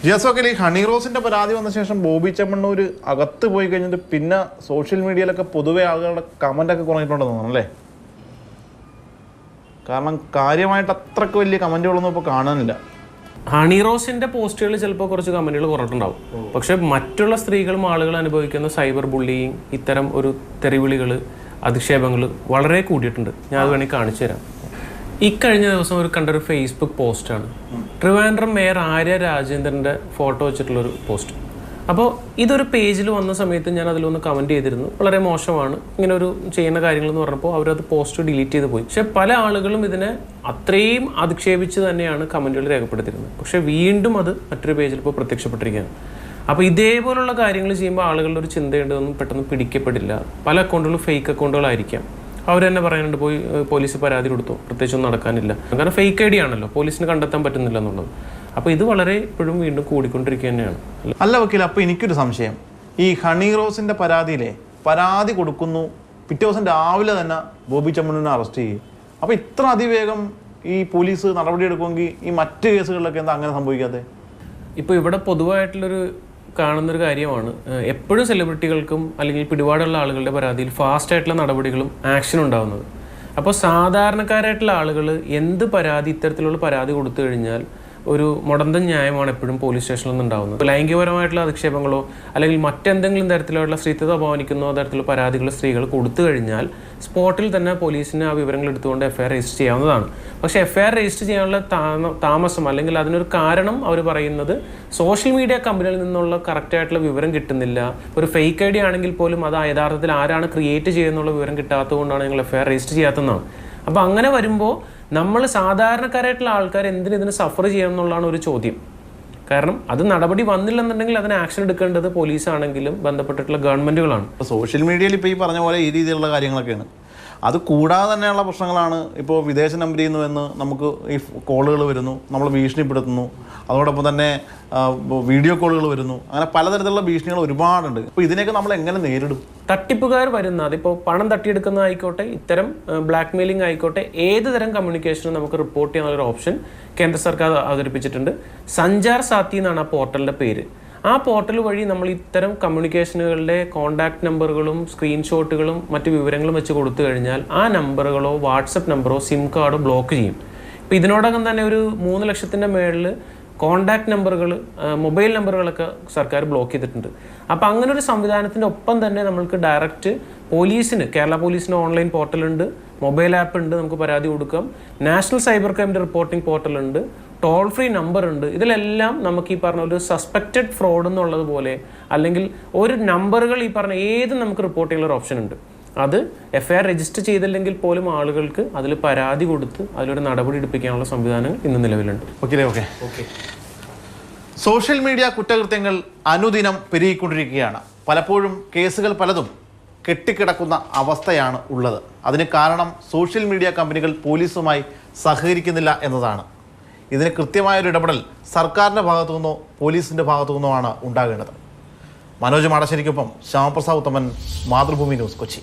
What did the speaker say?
ജിയാസൊക്കെ ഈ ഹണി റോസിന്റെ പരാതി വന്ന ശേഷം ബോബി ചെമ്മണ്ണൂർ അകത്ത് പോയി കഴിഞ്ഞിട്ട് പിന്നെ സോഷ്യൽ മീഡിയയിലൊക്കെ പൊതുവെ ആളുകളുടെ കമന്റ് ഒക്കെ കുറഞ്ഞിട്ടുണ്ടെന്ന് തോന്നുന്നു അല്ലേ? കാരണം കാര്യമായിട്ട് അത്രക്ക് വലിയ കമന്റുകളൊന്നും ഇപ്പോൾ കാണാനില്ല. ഹണി റോസിന്റെ പോസ്റ്റുകളിൽ ചിലപ്പോൾ കുറച്ച് കമന്റുകൾ കുറഞ്ഞിട്ടുണ്ടാവും. പക്ഷെ മറ്റുള്ള സ്ത്രീകളും ആളുകൾ അനുഭവിക്കുന്ന സൈബർ ബുള്ളിങ്, ഇത്തരം ഒരു തെറിവിളികൾ, അധിക്ഷേപങ്ങൾ വളരെ കൂടിയിട്ടുണ്ട്. ഞാൻ അത് വേണമെങ്കിൽ കാണിച്ചു തരാം. ഇക്കഴിഞ്ഞ ദിവസം കണ്ടൊരു ഫേസ്ബുക്ക് പോസ്റ്റാണ്. ട്രിവാൻഡ്രം മേയർ ആര്യ രാജേന്ദ്രൻ്റെ ഫോട്ടോ വെച്ചിട്ടുള്ളൊരു പോസ്റ്റ്. അപ്പോൾ ഇതൊരു പേജിൽ വന്ന സമയത്ത് ഞാൻ അതിലൊന്ന് കമൻറ്റ് ചെയ്തിരുന്നു, വളരെ മോശമാണ് ഇങ്ങനെ ഒരു ചെയ്യുന്ന കാര്യങ്ങളെന്ന് പറഞ്ഞപ്പോൾ അവരത് പോസ്റ്റ് ഡിലീറ്റ് ചെയ്ത് പോയി. പക്ഷേ പല ആളുകളും ഇതിനെ അത്രയും അധിക്ഷേപിച്ച് തന്നെയാണ് കമൻറ്റുകൾ രേഖപ്പെടുത്തിയിരുന്നത്. പക്ഷേ വീണ്ടും അത് മറ്റൊരു പേജിൽ ഇപ്പോൾ പ്രത്യക്ഷപ്പെട്ടിരിക്കുകയാണ്. അപ്പോൾ ഇതേപോലുള്ള കാര്യങ്ങൾ ചെയ്യുമ്പോൾ ആളുകളുടെ ഒരു ചിന്തയുണ്ടെന്നും പെട്ടെന്ന് പിടിക്കപ്പെടില്ല. പല അക്കൗണ്ടുകളും ഫേക്ക് അക്കൗണ്ടുകളായിരിക്കാം. അവർ തന്നെ പറയാനുണ്ട്, പോയി പോലീസ് പരാതി കൊടുത്തു, പ്രത്യേകിച്ചൊന്നും നടക്കാനില്ല. കാരണം ഫേക്ക് ഐ ഡി ആണല്ലോ, പോലീസിന് കണ്ടെത്താൻ പറ്റുന്നില്ല എന്നുള്ളത്. അപ്പോൾ ഇത് വളരെ ഇപ്പോഴും വീണ്ടും കൂടിക്കൊണ്ടിരിക്കുക തന്നെയാണ്. അല്ല വക്കീൽ, അപ്പോൾ എനിക്കൊരു സംശയം. ഈ ഹണി റോസിന്റെ പരാതിയിലെ പരാതി കൊടുക്കുന്നു, പിറ്റേ ദിവസം രാവിലെ തന്നെ ബോബി ചെമ്മണ്ണൂരിനെ അറസ്റ്റ് ചെയ്യും. അപ്പോൾ ഇത്ര അതിവേഗം ഈ പോലീസ് നടപടിയെടുക്കുമെങ്കിൽ ഈ മറ്റ് കേസുകളിലൊക്കെ എന്താ അങ്ങനെ സംഭവിക്കാതെ? ഇപ്പോൾ ഇവിടെ പൊതുവായിട്ടുള്ളൊരു കാണുന്നൊരു കാര്യമാണ്, എപ്പോഴും സെലിബ്രിറ്റികൾക്കും അല്ലെങ്കിൽ പിടിപാടുള്ള ആളുകളുടെ പരാതിയിൽ ഫാസ്റ്റായിട്ടുള്ള നടപടികളും ആക്ഷനും ഉണ്ടാകുന്നത്. അപ്പോൾ സാധാരണക്കാരായിട്ടുള്ള ആളുകൾ എന്ത് പരാതി, ഇത്തരത്തിലുള്ള പരാതി കൊടുത്തു കഴിഞ്ഞാൽ ഒരു മുടന്തൻ ന്യായമാണ് എപ്പോഴും പോലീസ് സ്റ്റേഷനിൽ നിന്ന് ഉണ്ടാകുന്നത്. ലൈംഗികപരമായിട്ടുള്ള അധിക്ഷേപങ്ങളോ അല്ലെങ്കിൽ മറ്റെന്തെങ്കിലും തരത്തിലുള്ള സ്ത്രീത്വത അപമാനിക്കുന്നോ തരത്തിലുള്ള പരാതികൾ സ്ത്രീകൾ കൊടുത്തു കഴിഞ്ഞാൽ സ്പോട്ടിൽ തന്നെ പോലീസിന് ആ വിവരങ്ങൾ എടുത്തുകൊണ്ട് എഫ്ഐആർ രജിസ്റ്റർ ചെയ്യാവുന്നതാണ്. പക്ഷേ എഫ്ഐആർ രജിസ്റ്റർ ചെയ്യാനുള്ള താമസം അല്ലെങ്കിൽ അതിനൊരു കാരണം അവർ പറയുന്നത് സോഷ്യൽ മീഡിയ കമ്പനികളിൽ നിന്നുള്ള കറക്റ്റായിട്ടുള്ള വിവരം കിട്ടുന്നില്ല. ഒരു ഫേക്ക് ഐ ഡി ആണെങ്കിൽ പോലും അത് യഥാർത്ഥത്തിൽ ആരാണ് ക്രിയേറ്റ് ചെയ്യുന്നുള്ള വിവരം കിട്ടാത്തതുകൊണ്ടാണ് ഞങ്ങൾ എഫ്ഐആർ രജിസ്റ്റർ ചെയ്യാത്തതെന്നാണ്. അപ്പോൾ അങ്ങനെ വരുമ്പോൾ നമ്മൾ സാധാരണക്കാരായിട്ടുള്ള ആൾക്കാർ ഇതിന് സഫർ ചെയ്യണം എന്നുള്ളതാണ് ഒരു ചോദ്യം. കാരണം അത് നടപടി വന്നില്ലെന്നുണ്ടെങ്കിൽ അതിന് ആക്ഷൻ എടുക്കേണ്ടത് പോലീസാണെങ്കിലും ബന്ധപ്പെട്ടിട്ടുള്ള ഗവൺമെൻറ്റുകളാണ്. സോഷ്യൽ മീഡിയയിൽ ഇപ്പോൾ ഈ പറഞ്ഞ പോലെ ഈ രീതിയിലുള്ള കാര്യങ്ങളൊക്കെയാണ്. അത് കൂടാതെ തന്നെയുള്ള പ്രശ്നങ്ങളാണ്. ഇപ്പോൾ വിദേശ നമ്പറിൽ നിന്നുവെന്ന് നമുക്ക് ഈ കോളുകൾ വരുന്നു, നമ്മൾ ഭീഷണിപ്പെടുത്തുന്നു. അതോടൊപ്പം തന്നെ വീഡിയോ കോളുകൾ വരുന്നു. അങ്ങനെ പലതരത്തിലുള്ള ഭീഷണികൾ ഒരുപാടുണ്ട്. അപ്പോൾ ഇതിനെയൊക്കെ നമ്മൾ എങ്ങനെ നേരിടും? തട്ടിപ്പുകാർ വരുന്ന, അതിപ്പോൾ പണം തട്ടിയെടുക്കുന്നതായിക്കോട്ടെ, ഇത്തരം ബ്ലാക്ക് മെയിലിംഗ് ആയിക്കോട്ടെ, ഏത് തരം കമ്മ്യൂണിക്കേഷനും നമുക്ക് റിപ്പോർട്ട് ചെയ്യാനുള്ളൊരു ഓപ്ഷൻ കേന്ദ്ര സർക്കാർ അവതരിപ്പിച്ചിട്ടുണ്ട്. സഞ്ചാർ സാത്തി എന്നാണ് ആ പോർട്ടലിൻ്റെ പേര്. ആ പോർട്ടൽ വഴി നമ്മൾ ഇത്തരം കമ്മ്യൂണിക്കേഷനുകളുടെ കോൺടാക്ട് നമ്പറുകളും സ്ക്രീൻഷോട്ടുകളും മറ്റു വിവരങ്ങളും വെച്ച് കൊടുത്തു കഴിഞ്ഞാൽ ആ നമ്പറുകളോ വാട്സപ്പ് നമ്പറോ സിം കാർഡോ ബ്ലോക്ക് ചെയ്യും. ഇപ്പോൾ ഇതിനോടകം തന്നെ ഒരു 3 ലക്ഷത്തിൻ്റെ മേളിൽ കോൺടാക്ട് നമ്പറുകൾ, മൊബൈൽ നമ്പറുകളൊക്കെ സർക്കാർ ബ്ലോക്ക് ചെയ്തിട്ടുണ്ട്. അപ്പോൾ അങ്ങനെ ഒരു സംവിധാനത്തിൻ്റെ ഒപ്പം തന്നെ നമ്മൾക്ക് ഡയറക്റ്റ് പോലീസിന്, കേരള പോലീസിന് ഓൺലൈൻ പോർട്ടലുണ്ട്, മൊബൈൽ ആപ്പ് ഉണ്ട്, നമുക്ക് പരാതി കൊടുക്കാം. നാഷണൽ സൈബർ ക്രൈമിൻ്റെ റിപ്പോർട്ടിംഗ് പോർട്ടലുണ്ട്, ടോൾ ഫ്രീ നമ്പർ ഉണ്ട്. ഇതിലെല്ലാം നമുക്ക് ഈ പറഞ്ഞ ഒരു സസ്പെക്റ്റഡ് ഫ്രോഡ് എന്നുള്ളത് പോലെ അല്ലെങ്കിൽ ഒരു നമ്പറുകൾ ഈ പറഞ്ഞ ഏത് നമുക്ക് റിപ്പോർട്ട് ചെയ്യാനുള്ള ഒരു ഓപ്ഷൻ ഉണ്ട്. അത് എഫ്ഐആർ രജിസ്റ്റർ ചെയ്തില്ലെങ്കിൽ പോലും ആളുകൾക്ക് അതിൽ പരാതി കൊടുത്ത് അതിലൊരു നടപടി എടുപ്പിക്കാനുള്ള സംവിധാനം ഇന്ന് നിലവിലുണ്ട്. ഓക്കെ. സോഷ്യൽ മീഡിയ കുറ്റകൃത്യങ്ങൾ അനുദിനം പെരുകിക്കൊണ്ടിരിക്കുകയാണ്. പലപ്പോഴും കേസുകൾ പലതും കെട്ടിക്കിടക്കുന്ന അവസ്ഥയാണ് ഉള്ളത്. അതിന് കാരണം സോഷ്യൽ മീഡിയ കമ്പനികൾ പോലീസുമായി സഹകരിക്കുന്നില്ല എന്നതാണ്. ഇതിന് കൃത്യമായൊരു ഇടപെടൽ സർക്കാരിൻ്റെ ഭാഗത്തു നിന്നോ പോലീസിൻ്റെ ഭാഗത്തു നിന്നോ ആണ് ഉണ്ടാകേണ്ടത്. മനോജ് മാടശ്ശേരിക്കൊപ്പം ശ്യാമപ്രസാദ് ഉത്തമൻ, മാതൃഭൂമി ന്യൂസ്, കൊച്ചി.